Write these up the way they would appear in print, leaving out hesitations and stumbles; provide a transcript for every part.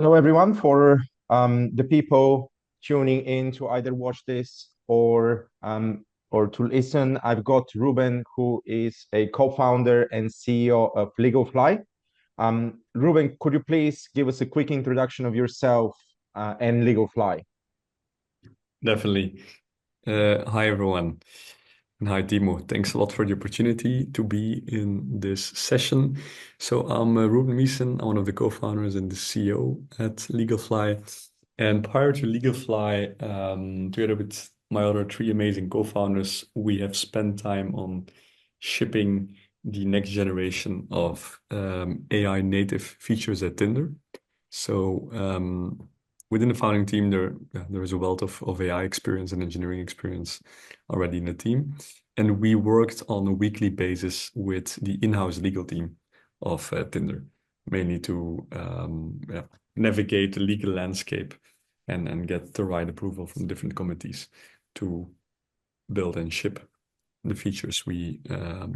Hello, everyone. For the people tuning in to either watch this or to listen, I've got Ruben, who is a co-founder and CEO of LegalFly. Ruben, could you please give us a quick introduction of yourself and LegalFly? Definitely. Hi, everyone. And hi, Timo. Thanks a lot for the opportunity to be in this session. So I'm Ruben Miessen. I'm one of the co-founders and the CEO at LegalFly. And prior to LegalFly, together with my other three amazing co-founders, we have spent time on shipping the next generation of AI native features at Tinder. So within the founding team, there is a wealth of AI experience and engineering experience already in the team. And we worked on a weekly basis with the in-house legal team of Tinder, mainly to navigate the legal landscape and get the right approval from different committees to build and ship the features we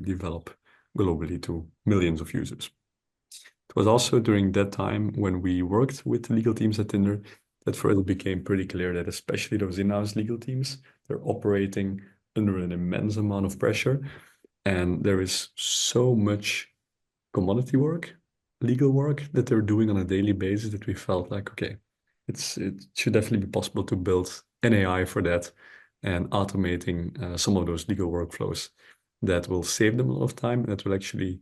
develop globally to millions of users. It was also during that time when we worked with the legal teams at Tinder that further became pretty clear that especially those in-house legal teams, they're operating under an immense amount of pressure. And there is so much commodity work, legal work that they're doing on a daily basis that we felt like, okay, it should definitely be possible to build an AI for that and automating some of those legal workflows that will save them a lot of time and that will actually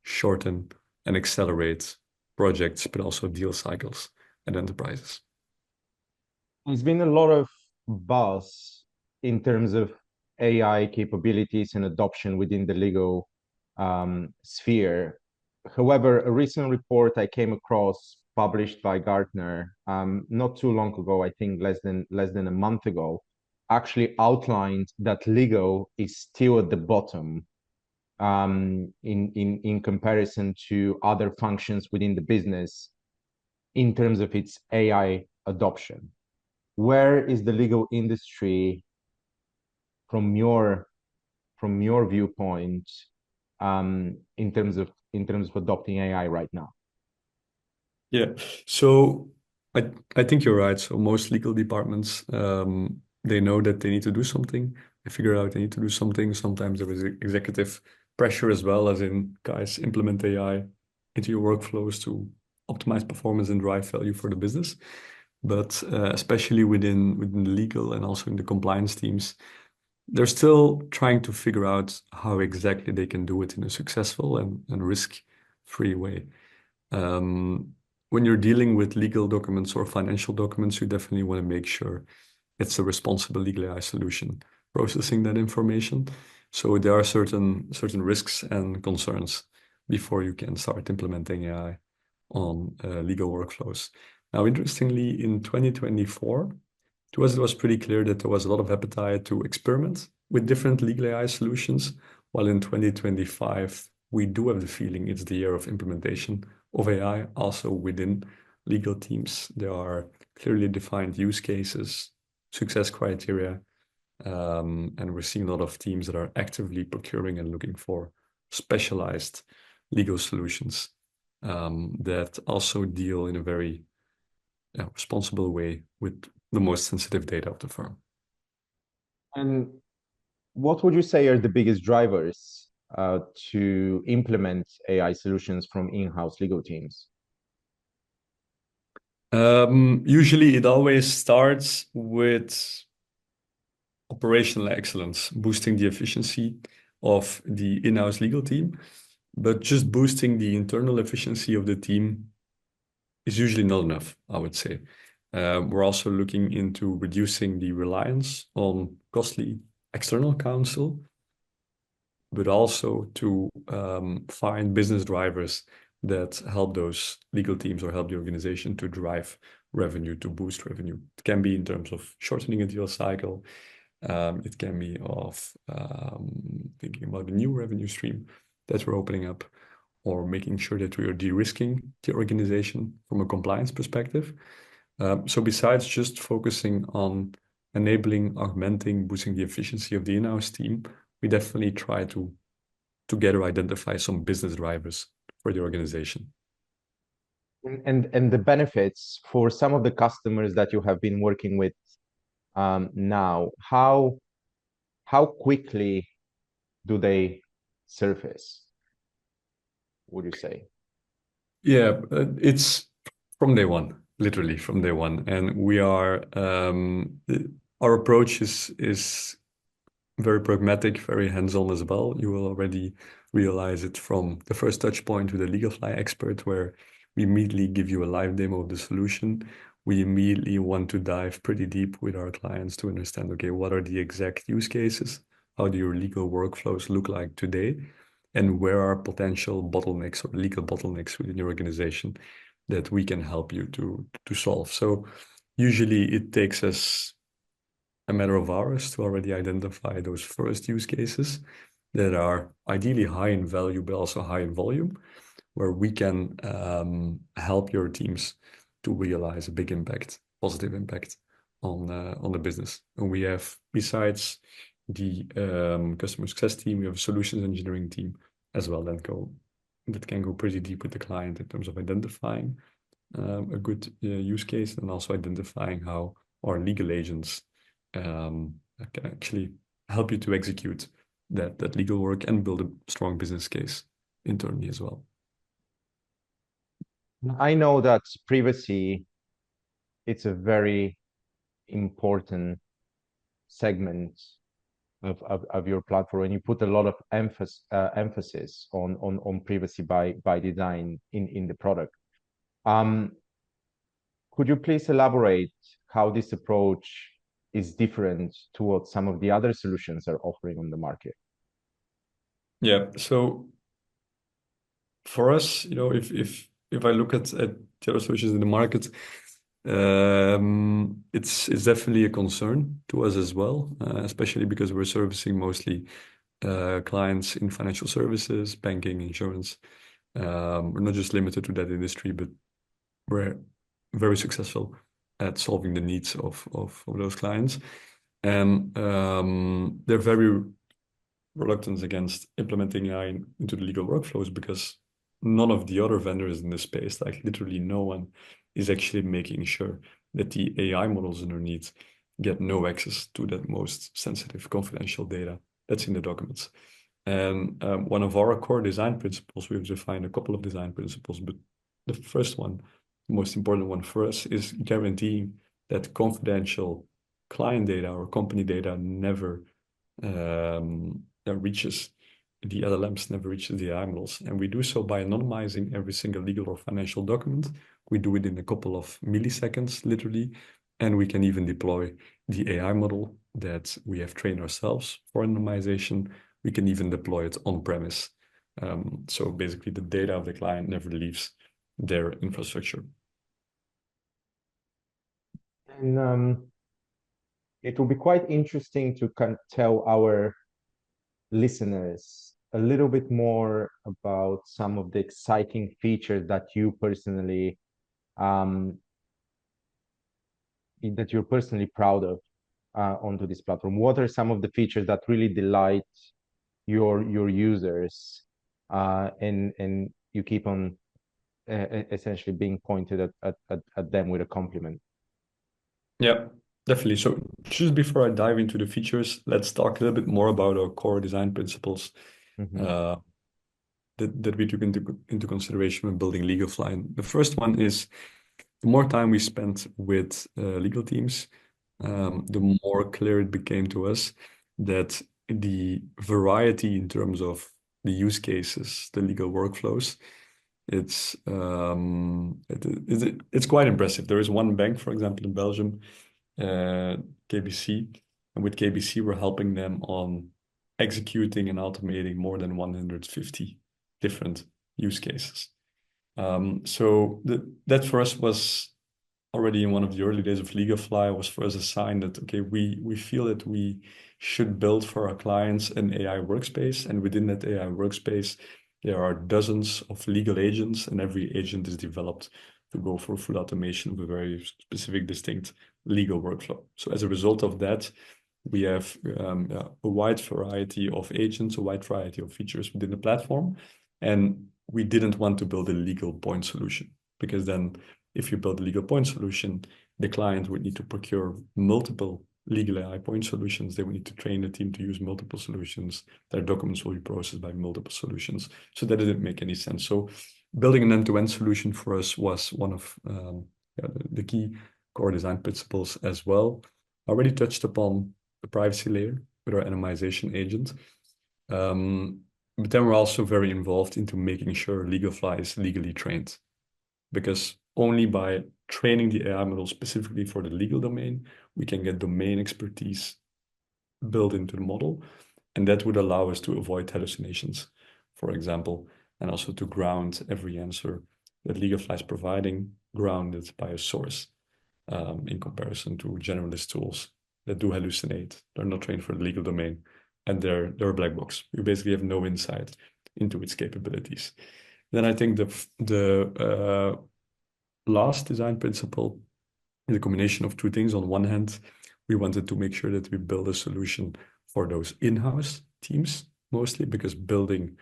shorten and accelerate projects, but also deal cycles at enterprises. There's been a lot of buzz in terms of AI capabilities and adoption within the legal sphere. However, a recent report I came across published by Gartner not too long ago, I think less than a month ago, actually outlined that legal is still at the bottom in comparison to other functions within the business in terms of its AI adoption. Where is the legal industry from your viewpoint in terms of adopting AI right now? Yeah, so I think you're right. So most legal departments, they know that they need to do something. They figure out they need to do something. Sometimes there is executive pressure as well, as in guys implement AI into your workflows to optimize performance and drive value for the business. But especially within the legal and also in the compliance teams, they're still trying to figure out how exactly they can do it in a successful and risk-free way. When you're dealing with legal documents or financial documents, you definitely want to make sure it's a responsible legal AI solution processing that information. So there are certain risks and concerns before you can start implementing AI on legal workflows. Now, interestingly, in 2024, to us, it was pretty clear that there was a lot of appetite to experiment with different legal AI solutions, while in 2025, we do have the feeling it's the year of implementation of AI also within legal teams. There are clearly defined use cases, success criteria, and we're seeing a lot of teams that are actively procuring and looking for specialized legal solutions that also deal in a very responsible way with the most sensitive data of the firm. And what would you say are the biggest drivers to implement AI solutions from in-house legal teams? Usually it always starts with operational excellence, boosting the efficiency of the in-house legal team, but just boosting the internal efficiency of the team is usually not enough, I would say. We're also looking into reducing the reliance on costly external counsel, but also to find business drivers that help those legal teams or help the organization to drive revenue, to boost revenue. It can be in terms of shortening a deal cycle. It can be of thinking about a new revenue stream that we're opening up, or making sure that we are de-risking the organization from a compliance perspective. So besides just focusing on enabling, augmenting, boosting the efficiency of the in-house team, we definitely try to together identify some business drivers for the organization. And the benefits for some of the customers that you have been working with now, how quickly do they surface, would you say? Yeah, it's from day one, literally from day one. And we are our approach is very pragmatic, very hands-on as well. You will already realize it from the first touch point with a LegalFly expert, where we immediately give you a live demo of the solution. We immediately want to dive pretty deep with our clients to understand, okay, what are the exact use cases? How do your legal workflows look like today? And where are potential bottlenecks or legal bottlenecks within your organization that we can help you to solve? So usually it takes us a matter of hours to already identify those first use cases that are ideally high in value, but also high in volume, where we can help your teams to realize a big impact, positive impact on the business. And we have, besides the customer success team, we have a solutions engineering team as well that can go pretty deep with the client in terms of identifying a good use case and also identifying how our legal agents can actually help you to execute that legal work and build a strong business case internally as well. I know that privacy, it's a very important segment of your platform, and you put a lot of emphasis on privacy by design in the product. Could you please elaborate how this approach is different to what some of the other solutions are offering on the market? Yeah. So for us, if I look at the other solutions in the market, it's definitely a concern to us as well, especially because we're servicing mostly clients in financial services, banking, insurance. We're not just limited to that industry, but we're very successful at solving the needs of those clients. And they're very reluctant against implementing AI into the legal workflows because none of the other vendors in this space, like literally no one, is actually making sure that the AI models underneath get no access to that most sensitive confidential data that's in the documents. And one of our core design principles, we've defined a couple of design principles, but the first one, the most important one for us, is guaranteeing that confidential client data or company data never reaches the LLMs, never reaches the AI models. And we do so by anonymizing every single legal or financial document. We do it in a couple of milliseconds, literally. And we can even deploy the AI model that we have trained ourselves for anonymization. We can even deploy it on premise. So basically, the data of the client never leaves their infrastructure. And it will be quite interesting to tell our listeners a little bit more about some of the exciting features that you personally that you're personally proud of onto this platform. What are some of the features that really delight your users, and you keep on essentially being pointed at them with a compliment? Yeah, definitely. So just before I dive into the features, let's talk a little bit more about our core design principles that we took into consideration when building LegalFly. And the first one is the more time we spent with legal teams, the more clear it became to us that the variety in terms of the use cases, the legal workflows, it's quite impressive. There is one bank, for example, in Belgium, KBC, and with KBC, we're helping them on executing and automating more than 150 different use cases. So that for us was already in one of the early days of LegalFly, was for us a sign that, okay, we feel that we should build for our clients an AI workspace. And within that AI workspace, there are dozens of legal agents, and every agent is developed to go for full automation of a very specific, distinct legal workflow. So as a result of that, we have a wide variety of agents, a wide variety of features within the platform. And we didn't want to build a legal point solution. because then if you build a legal point solution, the client would need to procure multiple legal AI point solutions. They would need to train the team to use multiple solutions. Their documents will be processed by multiple solutions. So that didn't make any sense. So building an end-to-end solution for us was one of the key core design principles as well. I already touched upon the privacy layer with our anonymization agent. But then we're also very involved into making sure LegalFly is legally trained, because only by training the AI model specifically for the legal domain, we can get domain expertise built into the model. And that would allow us to avoid hallucinations, for example, and also to ground every answer that LegalFly is providing, grounded by a source, in comparison to generalist tools that do hallucinate. They're not trained for the legal domain, and they're a black box. You basically have no insight into its capabilities. Then I think the last design principle is a combination of two things. On one hand, we wanted to make sure that we build a solution for those in-house teams, mostly because building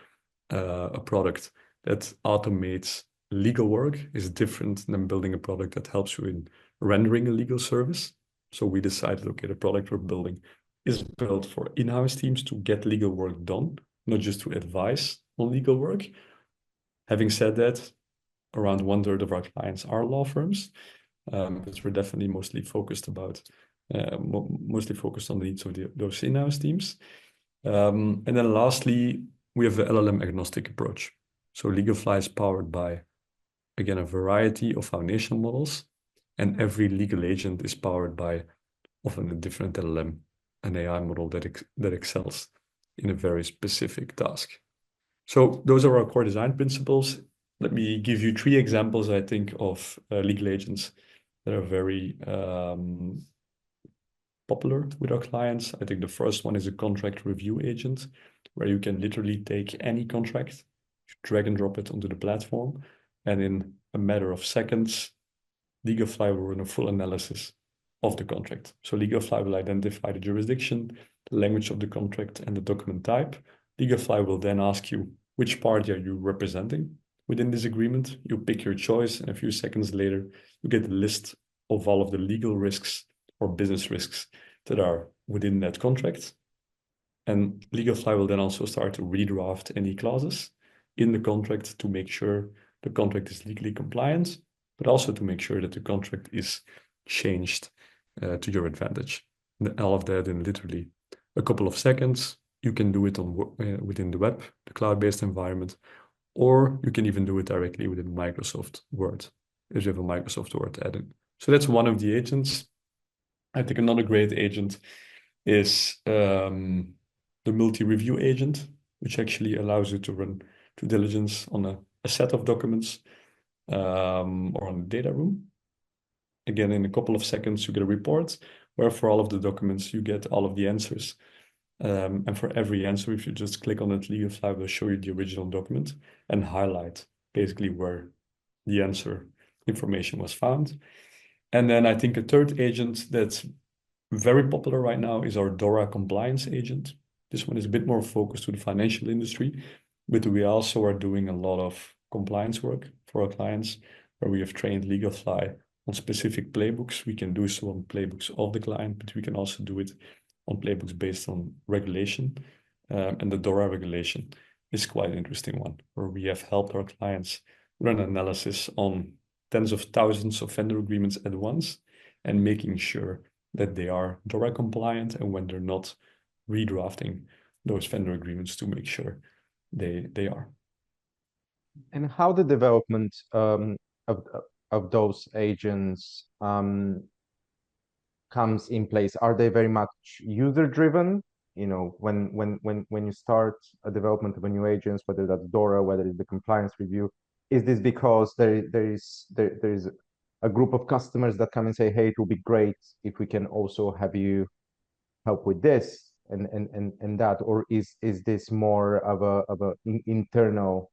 a product that automates legal work is different than building a product that helps you in rendering a legal service. So we decided, okay, the product we're building is built for in-house teams to get legal work done, not just to advise on legal work. Having said that, around 1/3 of our clients are law firms, but we're definitely mostly focused on the needs of those in-house teams. And then lastly, we have the LLM agnostic approach. So LegalFly is powered by, again, a variety of foundational models, and every legal agent is powered by often a different LLM, an AI model that excels in a very specific task. So those are our core design principles. Let me give you 3 examples, I think, of legal agents that are very popular with our clients. I think the first one is a contract review agent, where you can literally take any contract, drag and drop it onto the platform, and in a matter of seconds, LegalFly will run a full analysis of the contract. So LegalFly will identify the jurisdiction, the language of the contract, and the document type. LegalFly will then ask you, which party are you representing within this agreement? You pick your choice, and a few seconds later, you get a list of all of the legal risks or business risks that are within that contract. And LegalFly will then also start to redraft any clauses in the contract to make sure the contract is legally compliant, but also to make sure that the contract is changed to your advantage. And all of that in literally a couple of seconds. You can do it within the web, the cloud-based environment, or you can even do it directly within Microsoft Word, if you have a Microsoft Word add-in. So that's one of the agents. I think another great agent is the multi-review agent, which actually allows you to run due diligence on a set of documents or on a data room. Again, in a couple of seconds, you get a report where for all of the documents, you get all of the answers. And for every answer, if you just click on it, LegalFly will show you the original document and highlight basically where the answer information was found. And then I think a third agent that's very popular right now is our DORA compliance agent. This one is a bit more focused to the financial industry, but we also are doing a lot of compliance work for our clients, where we have trained LegalFly on specific playbooks. We can do so on playbooks of the client, but we can also do it on playbooks based on regulation. And the DORA regulation is quite an interesting one, where we have helped our clients run analysis on tens of thousands of vendor agreements at once and making sure that they are DORA compliant, and when they're not, redrafting those vendor agreements to make sure they are. And how the development of those agents comes in place? Are they very much user driven? You know, when you start a development of a new agents, whether that's DORA, whether it's the compliance review, is this because there is a group of customers that come and say, hey, it will be great if we can also have you help with this and that, or is this more of a internal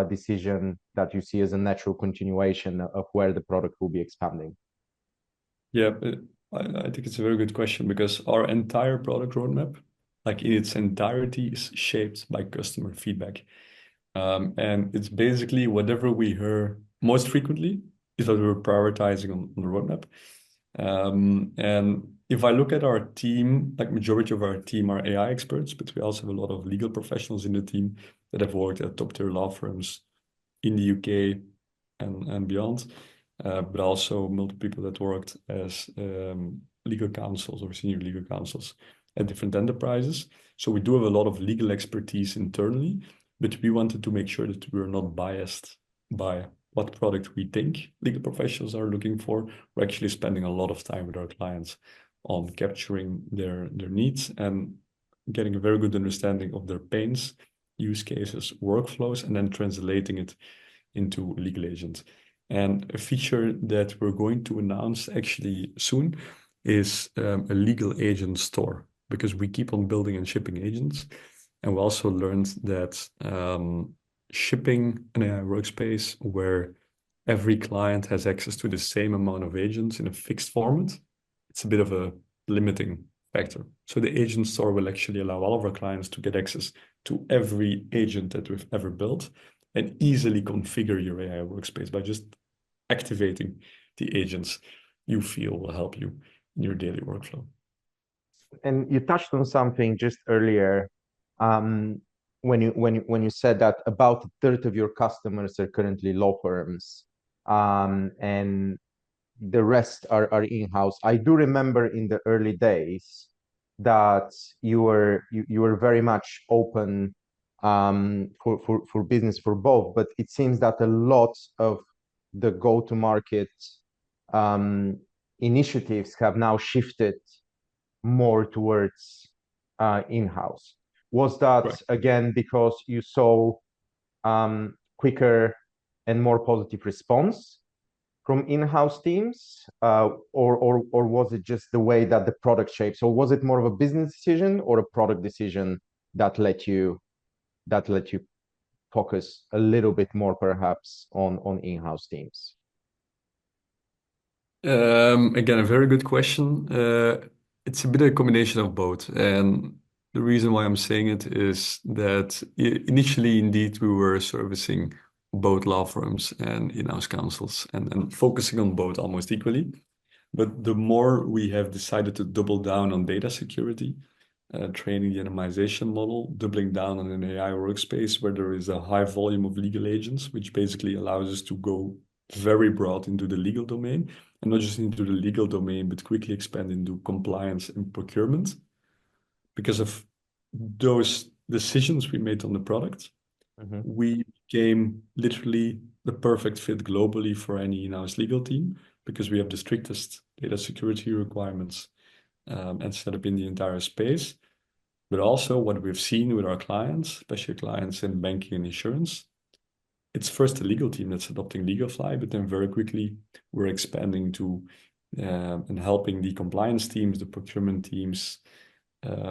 decision that you see as a natural continuation of where the product will be expanding? Yeah, I think it's a very good question, because our entire product roadmap, like in its entirety, is shaped by customer feedback. And it's basically whatever we hear most frequently is that we're prioritizing on the roadmap. And if I look at our team, like majority of our team are AI experts, but we also have a lot of legal professionals in the team that have worked at top tier law firms in the UK and beyond, but also multiple people that worked as legal counsels or senior legal counsels at different enterprises. So we do have a lot of legal expertise internally, but we wanted to make sure that we're not biased by what product we think legal professionals are looking for. We're actually spending a lot of time with our clients on capturing their needs and getting a very good understanding of their pains, use cases, workflows, and then translating it into legal agent. And a feature that we're going to announce actually soon is a legal agent store, because we keep on building and shipping agents. And we also learned that shipping an AI workspace where every client has access to the same amount of agents in a fixed format, it's a bit of a limiting factor. So the agent store will actually allow all of our clients to get access to every agent that we've ever built and easily configure your AI workspace by just activating the agents you feel will help you in your daily workflow. And you touched on something just earlier, when you said that about a third of your customers are currently law firms, and the rest are in-house. I do remember in the early days that you were very much open, for business for both, but it seems that a lot of the go-to-market initiatives have now shifted more towards in-house. Was that Right. again because you saw quicker and more positive response from in-house teams, or was it just the way that the product shaped? So was it more of a business decision or a product decision that let you focus a little bit more perhaps on in-house teams? Again, a very good question. It's a bit of a combination of both. And the reason why I'm saying it is that initially, indeed, we were servicing both law firms and in-house counsels and focusing on both almost equally. But the more we have decided to double down on data security, training the anonymization model, doubling down on an AI workspace where there is a high volume of legal agents, which basically allows us to go very broad into the legal domain, and not just into the legal domain, but quickly expand into compliance and procurement. Because of those decisions we made on the product, we became literally the perfect fit globally for any in-house legal team, because we have the strictest data security requirements and set up in the entire space. But also what we've seen with our clients, especially clients in banking and insurance, it's first the legal team that's adopting LegalFly, but then very quickly we're expanding to and helping the compliance teams, the procurement teams,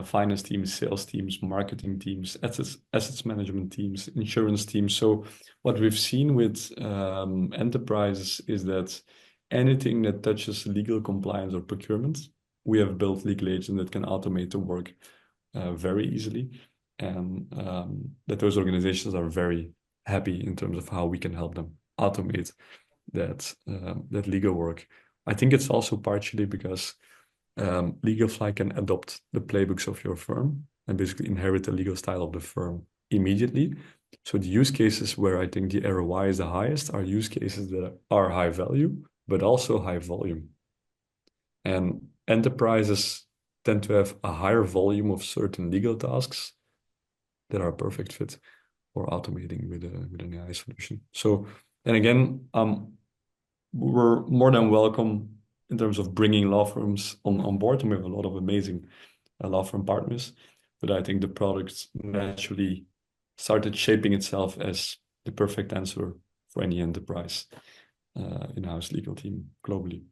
finance teams, sales teams, marketing teams, assets management teams, insurance teams. So what we've seen with enterprises is that anything that touches legal compliance or procurement, we have built legal agents that can automate the work very easily, and that those organizations are very happy in terms of how we can help them automate that legal work. I think it's also partially because LegalFly can adopt the playbooks of your firm and basically inherit the legal style of the firm immediately. So the use cases where I think the ROI is the highest are use cases that are high value, but also high volume. And enterprises tend to have a higher volume of certain legal tasks that are a perfect fit for automating with an AI solution. So, and again, we're more than welcome in terms of bringing law firms on board, and we have a lot of amazing law firm partners. But I think the product naturally started shaping itself as the perfect answer for any enterprise in-house legal team globally.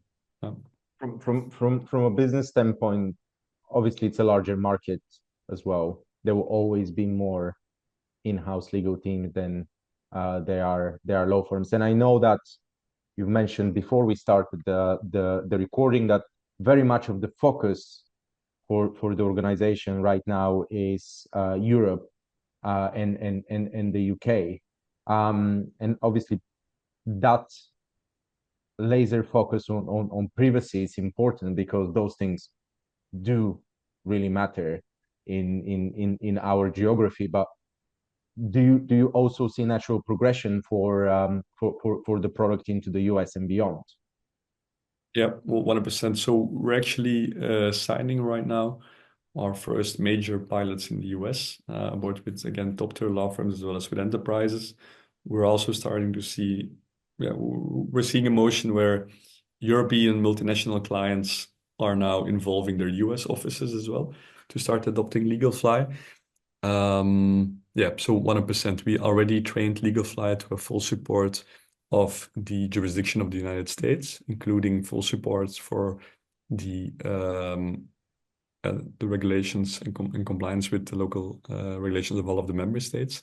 From a business standpoint, obviously it's a larger market as well. There will always be more in-house legal teams than there are law firms. And I know that you mentioned before we started the recording that very much of the focus for the organization right now is Europe and the UK. And obviously that laser focus on privacy is important, because those things do really matter in our geography. But do you also see natural progression for the product into the US and beyond? Yeah, well, 100%. So we're actually signing right now our first major pilots in the US, both with, again, top-tier law firms as well as with enterprises. We're also starting to see, yeah, we're seeing a motion where European multinational clients are now involving their US offices as well to start adopting LegalFly. Yeah, so 100%. We already trained LegalFly to have full support of the jurisdiction of the United States, including full support for the regulations and compliance with the local regulations of all of the member states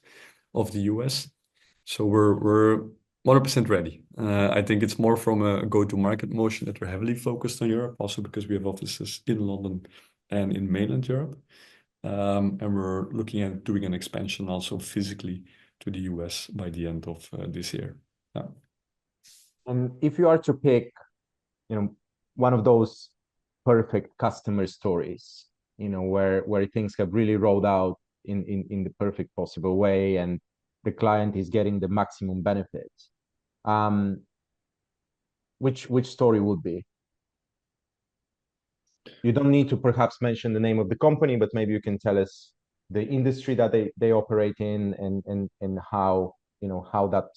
of the US. So we're 100% ready. I think it's more from a go-to-market motion that we're heavily focused on Europe, also because we have offices in London and in mainland Europe. And we're looking at doing an expansion also physically to the US by the end of this year. Yeah. And if you are to pick, one of those perfect customer stories, where things have really rolled out in the perfect possible way, and the client is getting the maximum benefit, um, which story would be? You don't need to perhaps mention the name of the company, but maybe you can tell us the industry that they operate in, and how that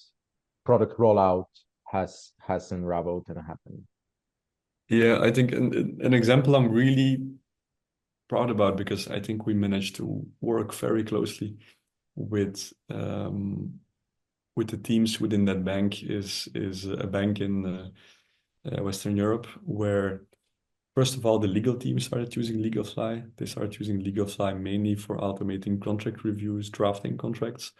product rollout has unraveled and happened. Yeah, I think an example I'm really proud about, because I think we managed to work very closely with the teams within that bank is a bank in Western Europe, where first of all the legal team started using LegalFly. They started using LegalFly mainly for automating contract reviews, drafting contracts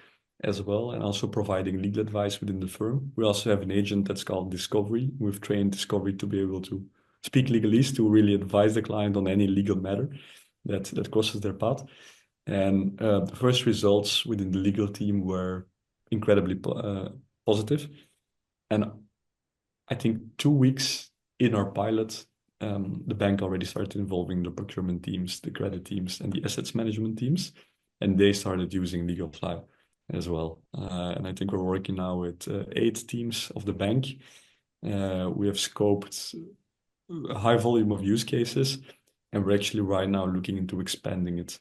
as well, and also providing legal advice within the firm. We also have an agent that's called Discovery. We've trained Discovery to be able to speak legalese, to really advise the client on any legal matter that crosses their path. And the first results within the legal team were incredibly positive. And I think 2 weeks in our pilot, the bank already started involving the procurement teams, the credit teams, and the assets management teams, and they started using LegalFly as well. And I think we're working now with 8 teams of the bank. We have scoped a high volume of use cases, and we're actually right now looking into expanding it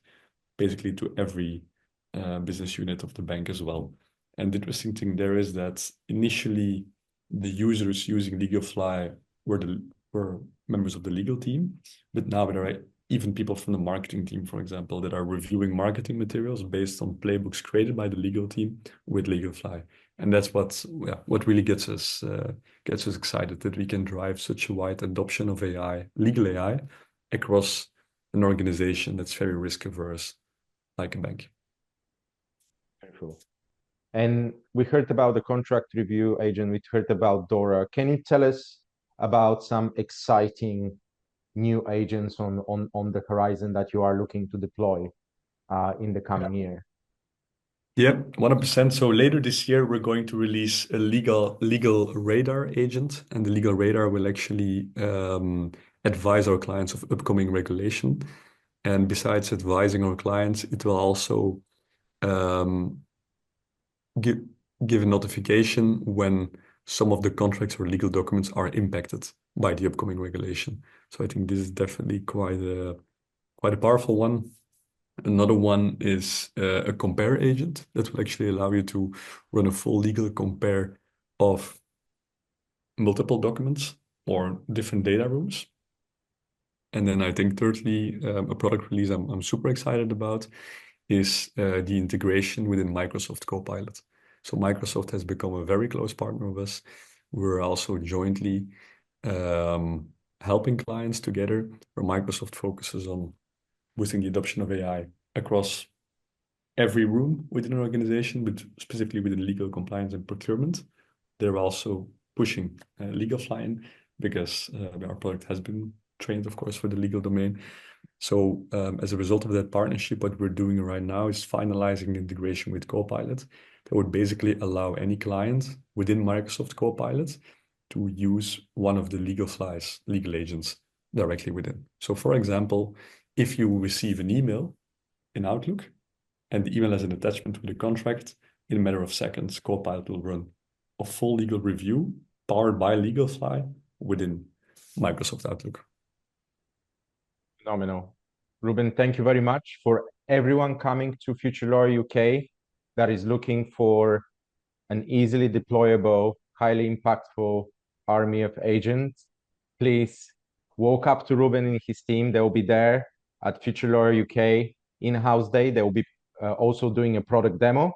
basically to every business unit of the bank as well. And the interesting thing there is that initially the users using LegalFly were members of the legal team, but now there are even people from the marketing team, for example, that are reviewing marketing materials based on playbooks created by the legal team with LegalFly. And that's what really gets us excited, that we can drive such a wide adoption of AI, legal AI, across an organization that's very risk averse, like a bank. Very cool. And we heard about the contract review agent. We heard about Dora. Can you tell us about some exciting new agents on the horizon that you are looking to deploy in the coming year? Yeah, 100%. So later this year, we're going to release a legal radar agent, and the legal radar will actually advise our clients of upcoming regulation. And besides advising our clients, it will also give a notification when some of the contracts or legal documents are impacted by the upcoming regulation. So I think this is definitely quite a powerful one. Another one is a compare agent that will actually allow you to run a full legal compare of multiple documents or different data rooms. And then I think thirdly, a product release I'm super excited about is the integration within Microsoft Copilot. So Microsoft has become a very close partner of us. We're also jointly helping clients together, where Microsoft focuses on boosting the adoption of AI across every room within an organization, but specifically within legal compliance and procurement. They're also pushing LegalFly in, because our product has been trained, of course, for the legal domain. So as a result of that partnership, what we're doing right now is finalizing the integration with Copilot, that would basically allow any client within Microsoft Copilot to use one of the LegalFly's legal agents directly within. So for example, if you receive an email in Outlook and the email has an attachment with a contract, in a matter of seconds, Copilot will run a full legal review powered by LegalFly within Microsoft Outlook. Phenomenal. Ruben, thank you very much. For everyone coming to Future Lawyer UK that is looking for an easily deployable, highly impactful army of agents, please walk up to Ruben and his team. They will be there at Future Lawyer UK in-house day. They will be also doing a product demo.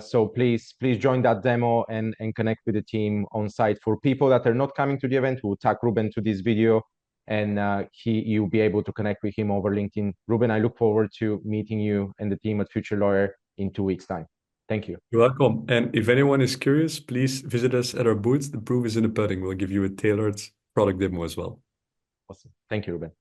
So please join that demo and connect with the team on site. For people that are not coming to the event, we'll tag Ruben to this video, and you'll be able to connect with him over LinkedIn. Ruben, I look forward to meeting you and the team at Future Lawyer in 2 weeks' time. Thank you. You're welcome. And if anyone is curious, please visit us at our booth. The proof is in the pudding. We'll give you a tailored product demo as well. Awesome. Thank you, Ruben.